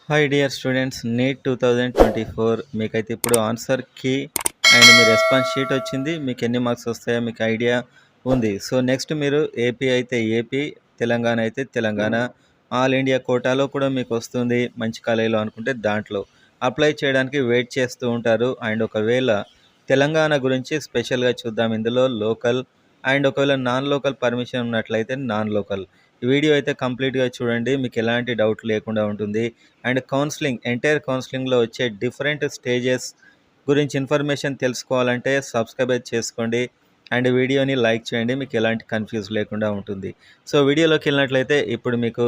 Hi dear students, neat 2024 మీకైతే ఇప్పుడు answer key and మీ రెస్పాన్స్ షీట్ వచ్చింది. మీకు ఎన్ని మార్క్స్ వస్తాయో మీకు ఐడియా ఉంది. సో నెక్స్ట్ మీరు ఏపీ అయితే ఏపీ, తెలంగాణ అయితే తెలంగాణ, ఆల్ ఇండియా కోటాలో కూడా మీకు వస్తుంది. మంచి కాలేజీలో అనుకుంటే దాంట్లో అప్లై చేయడానికి వెయిట్ చేస్తూ ఉంటారు. అండ్ ఒకవేళ తెలంగాణ గురించి స్పెషల్గా చూద్దాం. ఇందులో లోకల్ అండ్ ఒకవేళ నాన్ లోకల్ పర్మిషన్ ఉన్నట్లయితే నాన్ లోకల్. ఈ వీడియో అయితే కంప్లీట్గా చూడండి, మీకు ఎలాంటి డౌట్ లేకుండా ఉంటుంది. అండ్ కౌన్సిలింగ్, ఎంటైర్ కౌన్సిలింగ్లో వచ్చే డిఫరెంట్ స్టేజెస్ గురించి ఇన్ఫర్మేషన్ తెలుసుకోవాలంటే సబ్స్క్రైబ్ చేసుకోండి అండ్ వీడియోని లైక్ చేయండి, మీకు ఎలాంటి కన్ఫ్యూజ్ లేకుండా ఉంటుంది. సో వీడియోలోకి వెళ్ళినట్లయితే ఇప్పుడు మీకు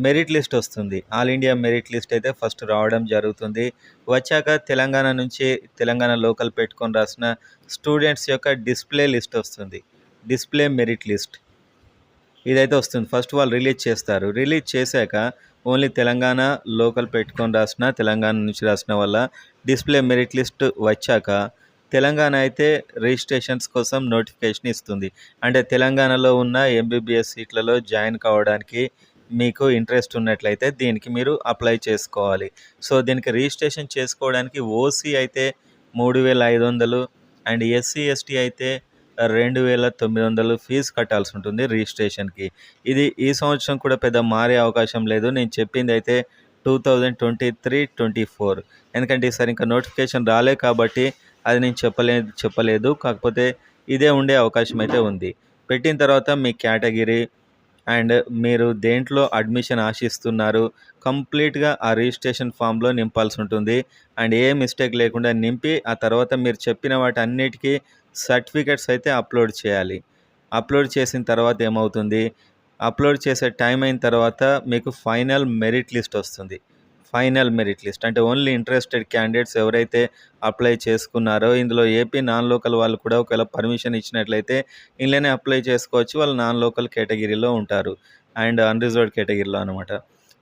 మెరిట్ లిస్ట్ వస్తుంది. ఆల్ ఇండియా మెరిట్ లిస్ట్ అయితే ఫస్ట్ రావడం జరుగుతుంది. వచ్చాక తెలంగాణ నుంచి తెలంగాణ లోకల్ పెట్టుకొని రాసిన స్టూడెంట్స్ యొక్క డిస్ప్లే లిస్ట్ వస్తుంది. డిస్ప్లే మెరిట్ లిస్ట్ ఇదైతే వస్తుంది. ఫస్ట్ వాళ్ళు రిలీజ్ చేస్తారు. రిలీజ్ చేశాక ఓన్లీ తెలంగాణ లోకల్ పెట్టుకొని రాసిన, తెలంగాణ నుంచి రాసిన వల్ల డిస్ప్లే మెరిట్ లిస్ట్ వచ్చాక తెలంగాణ అయితే రిజిస్ట్రేషన్స్ కోసం నోటిఫికేషన్ ఇస్తుంది. అంటే తెలంగాణలో ఉన్న ఎంబీబీఎస్ సీట్లలో జాయిన్ కావడానికి మీకు ఇంట్రెస్ట్ ఉన్నట్లయితే దీనికి మీరు అప్లై చేసుకోవాలి. సో దీనికి రిజిస్ట్రేషన్ చేసుకోవడానికి ఓసీ అయితే 3,500 అండ్ ఎస్సీ ఎస్టీ అయితే 2,900 ఫీజు కట్టాల్సి ఉంటుంది రిజిస్ట్రేషన్కి. ఇది ఈ సంవత్సరం కూడా పెద్ద మారే అవకాశం లేదు. నేను చెప్పింది అయితే 2023-24, ఎందుకంటే ఈసారి ఇంకా నోటిఫికేషన్ రాలే కాబట్టి అది నేను చెప్పలేదు. కాకపోతే ఇదే ఉండే అవకాశం అయితే ఉంది. పెట్టిన తర్వాత మీ కేటగిరీ అండ్ మీరు దేంట్లో అడ్మిషన్ ఆశిస్తున్నారు కంప్లీట్గా ఆ రిజిస్ట్రేషన్ ఫామ్లో నింపాల్సి ఉంటుంది. అండ్ ఏ మిస్టేక్ లేకుండా నింపి ఆ తర్వాత మీరు చెప్పిన వాటి అన్నిటికీ సర్టిఫికెట్స్ అయితే అప్లోడ్ చేయాలి. అప్లోడ్ చేసిన తర్వాత ఏమవుతుంది, అప్లోడ్ చేసే టైం అయిన తర్వాత మీకు ఫైనల్ మెరిట్ లిస్ట్ వస్తుంది. ఫైనల్ మెరిట్ లిస్ట్ అంటే ఓన్లీ ఇంట్రెస్టెడ్ క్యాండిడేట్స్ ఎవరైతే అప్లై చేసుకున్నారో, ఇందులో ఏపీ నాన్ లోకల్ వాళ్ళు కూడా ఒకవేళ పర్మిషన్ ఇచ్చినట్లయితే ఇందులోనే అప్లై చేసుకోవచ్చు. వాళ్ళు నాన్ లోకల్ కేటగిరీలో ఉంటారు అండ్ అన్రిజర్వ్డ్ కేటగిరీలో అనమాట.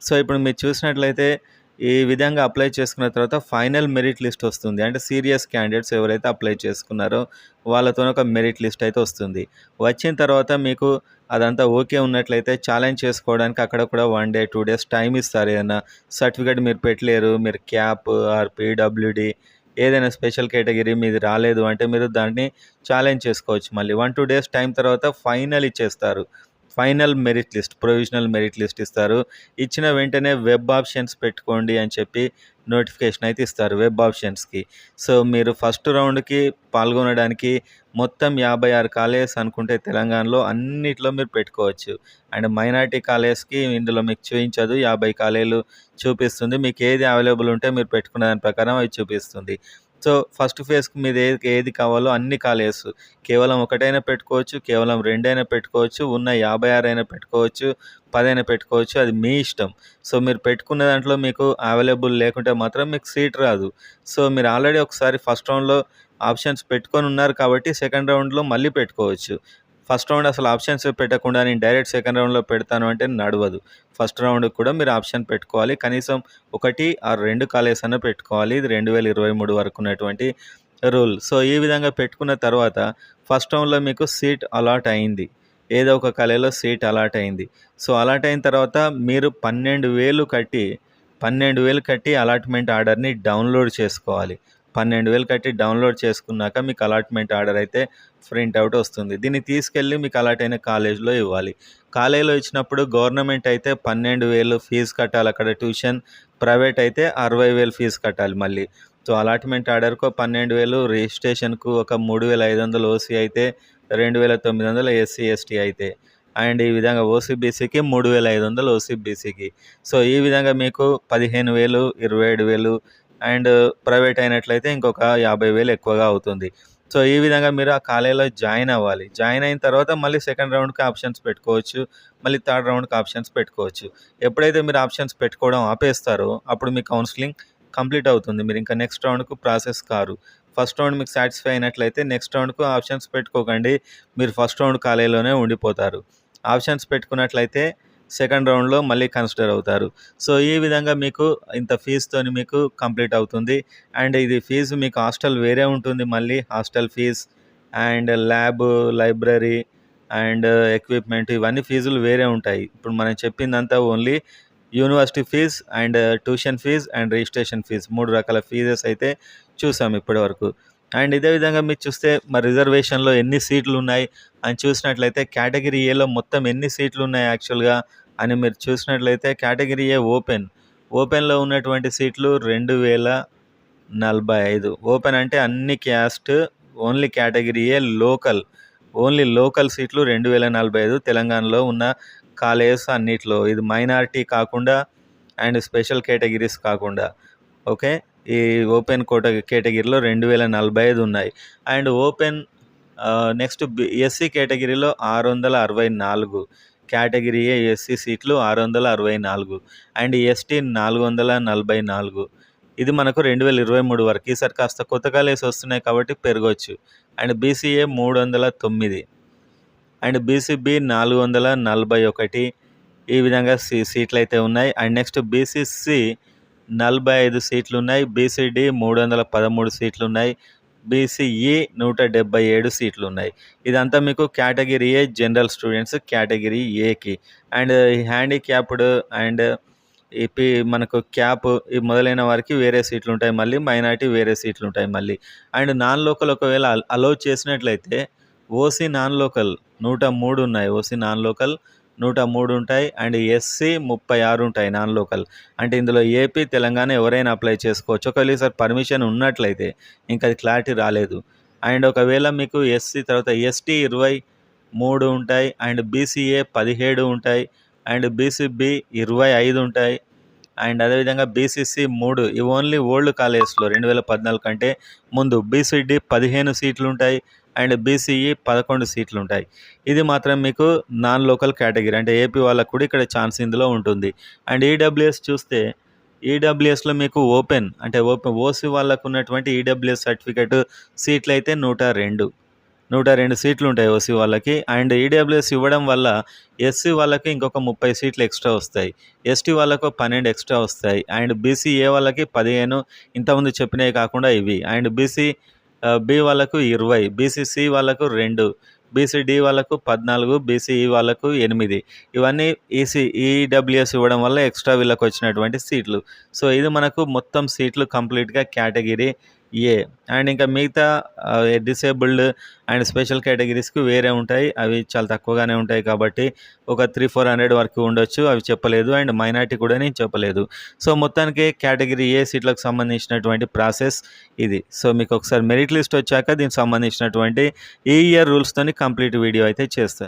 సో ఇప్పుడు మీరు చూసినట్లయితే ఈ విధంగా అప్లై చేసుకున్న తర్వాత ఫైనల్ మెరిట్ లిస్ట్ వస్తుంది. అంటే సీరియస్ క్యాండిడేట్స్ ఎవరైతే అప్లై చేసుకున్నారో వాళ్ళతో ఒక మెరిట్ లిస్ట్ అయితే వస్తుంది. వచ్చిన తర్వాత మీకు అదంతా ఓకే ఉన్నట్లయితే ఛాలెంజ్ చేసుకోవడానికి అక్కడ కూడా 1 day 2 days టైం ఇస్తారు. ఏదైనా సర్టిఫికేట్ మీరు పెట్టలేరు, మీరు క్యాప్ ఆర్ పీడబ్ల్యూడి ఏదైనా స్పెషల్ కేటగిరీ మీది రాలేదు అంటే మీరు దాన్ని ఛాలెంజ్ చేసుకోవచ్చు. మళ్ళీ 1-2 days టైం తర్వాత ఫైనల్ ఇచ్చేస్తారు. Final merit list, provisional merit list ఇస్తారు. ఇచ్చిన వెంటనే వెబ్ ఆప్షన్స్ పెట్టుకోండి అని చెప్పి నోటిఫికేషన్ అయితే ఇస్తారు వెబ్ ఆప్షన్స్కి. సో మీరు ఫస్ట్ రౌండ్కి పాల్గొనడానికి మొత్తం 56 కాలేజెస్ అనుకుంటే తెలంగాణలో అన్నిట్లో మీరు పెట్టుకోవచ్చు. అండ్ మైనార్టీ కాలేజ్కి ఇందులో మీకు చూపించదు, 50 కాలేజీలు చూపిస్తుంది. మీకు ఏది అవైలబుల్ ఉంటే మీరు పెట్టుకున్న దాని ప్రకారం అవి చూపిస్తుంది. సో ఫస్ట్ ఫేజ్కి మీరు ఏది కావాలో అన్ని కాలేజెస్ కేవలం ఒకటైనా పెట్టుకోవచ్చు, కేవలం 2 అయినా పెట్టుకోవచ్చు, ఉన్న 56 అయినా పెట్టుకోవచ్చు, 10 అయినా పెట్టుకోవచ్చు, అది మీ ఇష్టం. సో మీరు పెట్టుకున్న దాంట్లో మీకు అవైలబుల్ లేకుంటే మాత్రం మీకు సీట్ రాదు. సో మీరు ఆల్రెడీ ఒకసారి ఫస్ట్ రౌండ్లో ఆప్షన్స్ పెట్టుకొని ఉన్నారు కాబట్టి సెకండ్ రౌండ్లో మళ్ళీ పెట్టుకోవచ్చు. ఫస్ట్ రౌండ్ అసలు ఆప్షన్స్ పెట్టకుండా నేను డైరెక్ట్ సెకండ్ రౌండ్లో పెడతాను అంటే నడవదు. ఫస్ట్ రౌండ్కి కూడా మీరు ఆప్షన్ పెట్టుకోవాలి. కనీసం 1 ఆర్ 2 కాలేజెస్ అన్న పెట్టుకోవాలి. ఇది 2023 వరకు ఉన్నటువంటి రూల్. సో ఈ విధంగా పెట్టుకున్న తర్వాత ఫస్ట్ రౌండ్లో మీకు సీట్ అలాట్ అయింది, ఏదో ఒక కాలేజీలో సీట్ అలాట్ అయింది. సో అలాట్ అయిన తర్వాత మీరు 12,000 కట్టి అలాట్మెంట్ ఆర్డర్ని డౌన్లోడ్ చేసుకోవాలి. 12,000 కట్టి డౌన్లోడ్ చేసుకున్నాక మీకు అలాట్మెంట్ ఆర్డర్ అయితే ప్రింట్ అవుట్ వస్తుంది. దీన్ని తీసుకెళ్ళి మీకు అలాట్ అయిన కాలేజ్లో ఇవ్వాలి. కాలేజీలో ఇచ్చినప్పుడు గవర్నమెంట్ అయితే 12,000 ఫీజు కట్టాలి అక్కడ ట్యూషన్, ప్రైవేట్ అయితే 60,000 ఫీజు కట్టాలి మళ్ళీ. సో అలాట్మెంట్ ఆర్డర్కు 12,000, రిజిస్ట్రేషన్కు ఒక 3,500 ఓసీ అయితే 2,900 ఎస్సీ ఎస్టీ అయితే, అండ్ ఈ విధంగా ఓసీబీసీకి 3,500 ఓసీబీసీకి. సో ఈ విధంగా మీకు 15,000, 27,000 అండ్ ప్రైవేట్ అయినట్లయితే ఇంకొక 50,000 ఎక్కువగా అవుతుంది. సో ఈ విధంగా మీరు ఆ కాలేజీలో జాయిన్ అవ్వాలి. జాయిన్ అయిన తర్వాత మళ్ళీ సెకండ్ రౌండ్కి ఆప్షన్స్ పెట్టుకోవచ్చు, మళ్ళీ థర్డ్ రౌండ్కి ఆప్షన్స్ పెట్టుకోవచ్చు. ఎప్పుడైతే మీరు ఆప్షన్స్ పెట్టుకోవడం ఆపేస్తారో అప్పుడు మీ కౌన్సిలింగ్ కంప్లీట్ అవుతుంది. మీరు ఇంకా నెక్స్ట్ రౌండ్కు ప్రాసెస్ కారు. ఫస్ట్ రౌండ్ మీకు సాటిస్ఫై అయినట్లయితే నెక్స్ట్ రౌండ్కు ఆప్షన్స్ పెట్టుకోకండి, మీరు ఫస్ట్ రౌండ్ కాలేజీలోనే ఉండిపోతారు. ఆప్షన్స్ పెట్టుకున్నట్లయితే సెకండ్ రౌండ్లో మళ్ళీ కన్సిడర్ అవుతారు. సో ఈ విధంగా మీకు ఇంత ఫీజుతోని మీకు కంప్లీట్ అవుతుంది. అండ్ ఇది ఫీజు మీకు హాస్టల్ వేరే ఉంటుంది, మళ్ళీ hostel fee and lab, library and equipment ఇవన్నీ ఫీజులు వేరే ఉంటాయి. ఇప్పుడు మనం చెప్పిందంతా only university fee and tuition fee and registration fee 3 రకాల ఫీజెస్ అయితే చూసాం ఇప్పటివరకు. అండ్ ఇదే విధంగా మీరు చూస్తే మరి రిజర్వేషన్‌లో ఎన్ని సీట్లు ఉన్నాయి అని చూసినట్లయితే కేటగిరీ ఏలో మొత్తం ఎన్ని సీట్లు ఉన్నాయి యాక్చువల్‌గా అని మీరు చూసినట్లయితే కేటగిరీ ఏ ఓపెన్‌లో ఉన్నటువంటి సీట్లు 2045. ఓపెన్ అంటే అన్ని caste, only category A only local సీట్లు 2045 తెలంగాణలో ఉన్న కాలేజెస్ అన్నిట్లో. ఇది మైనారిటీ కాకుండా అండ్ స్పెషల్ కేటగిరీస్ కాకుండా. ఓకే. ఈ ఓపెన్ కేటగిరీలో 2045 ఉన్నాయి. అండ్ ఓపెన్ నెక్స్ట్ ఎస్సీ కేటగిరీలో 664. కేటగిరీ ఏ ఎస్సీ సీట్లు 664 అండ్ ఎస్టీ 444. ఇది మనకు 2023 వరకు. ఈసారి కాస్త కొత్త కాలేజెస్ వస్తున్నాయి కాబట్టి పెరగొచ్చు. And BCA 309 and BCB 441. ఈ విధంగా సీట్లు అయితే ఉన్నాయి. అండ్ నెక్స్ట్ బీసీసీ 45 సీట్లు ఉన్నాయి. బీసీడీ 313 సీట్లు ఉన్నాయి. బీసీఈ 177 సీట్లు ఉన్నాయి. ఇదంతా మీకు category A general students category ఏకి. అండ్ హ్యాండిక్యాప్డ్ అండ్ మనకు క్యాప్ ఈ మొదలైన వారికి వేరే సీట్లు ఉంటాయి. మళ్ళీ మైనారిటీ వేరే సీట్లు ఉంటాయి మళ్ళీ. అండ్ నాన్ లోకల్ ఒకవేళ అలౌ చేసినట్లయితే ఓసీ నాన్ లోకల్ 103 ఉన్నాయి. ఓసీ నాన్ లోకల్ 103 ఉంటాయి. అండ్ ఎస్సీ 36 ఉంటాయి నాన్ లోకల్. అంటే ఇందులో ఏపీ, తెలంగాణ ఎవరైనా అప్లై చేసుకోవచ్చు. ఒకవేళ ఈసారి పర్మిషన్ ఉన్నట్లయితే, ఇంకా అది క్లారిటీ రాలేదు. అండ్ ఒకవేళ మీకు ఎస్సీ తర్వాత ఎస్టీ 23 ఉంటాయి. అండ్ బీసీఏ 17 ఉంటాయి. అండ్ బీసీబీ 25 ఉంటాయి. అండ్ అదేవిధంగా బీసీసీ 3. ఇవి ఓన్లీ ఓల్డ్ కాలేజెస్లో 2014 కంటే ముందు. బీసీడీ 15 సీట్లు ఉంటాయి. అండ్ బీసీఈ 11 సీట్లు ఉంటాయి. ఇది మాత్రం మీకు నాన్ లోకల్ కేటగిరీ, అంటే ఏపీ వాళ్ళకు కూడా ఇక్కడ ఛాన్స్ ఇందులో ఉంటుంది. అండ్ ఈడబ్ల్యూఎస్ చూస్తే ఈడబ్ల్యూఎస్లో మీకు ఓపెన్ ఓసీ వాళ్ళకు ఉన్నటువంటి ఈడబ్ల్యూఎస్ సర్టిఫికేట్ సీట్లు అయితే 102 సీట్లు ఉంటాయి ఓసీ వాళ్ళకి. అండ్ ఈడబ్ల్యూఎస్ ఇవ్వడం వల్ల ఎస్సీ వాళ్ళకి ఇంకొక 30 సీట్లు ఎక్స్ట్రా వస్తాయి. ఎస్టీ వాళ్ళకు 12 ఎక్స్ట్రా వస్తాయి. అండ్ బీసీఏ వాళ్ళకి 15 ఇంతకుముందు చెప్పినవి కాకుండా ఇవి. అండ్ బి వాళ్ళకు 20, బీసీసీ వాళ్ళకు 2, బీసీడీ వాళ్ళకు 14, బీసీఈ వాళ్ళకు 8. ఇవన్నీ ఈడబ్ల్యూఎస్ ఇవ్వడం వల్ల ఎక్స్ట్రా వీళ్ళకి వచ్చినటువంటి సీట్లు. సో ఇది మనకు మొత్తం సీట్లు కంప్లీట్గా కేటగిరీ ఏ. అండ్ ఇంకా మిగతా డిసేబుల్డ్ అండ్ స్పెషల్ కేటగిరీస్కి వేరే ఉంటాయి. అవి చాలా తక్కువగానే ఉంటాయి కాబట్టి ఒక 300-400 వరకు ఉండొచ్చు. అవి చెప్పలేదు. అండ్ మైనారిటీ కూడా నేను చెప్పలేదు. సో మొత్తానికి కేటగిరీ ఏ సీట్లకు సంబంధించినటువంటి ప్రాసెస్ ఇది. సో మీకు ఒకసారి మెరిట్ లిస్ట్ వచ్చాక దీనికి సంబంధించినటువంటి ఈ ఇయర్ రూల్స్తోని కంప్లీట్ వీడియో అయితే చేస్తాను.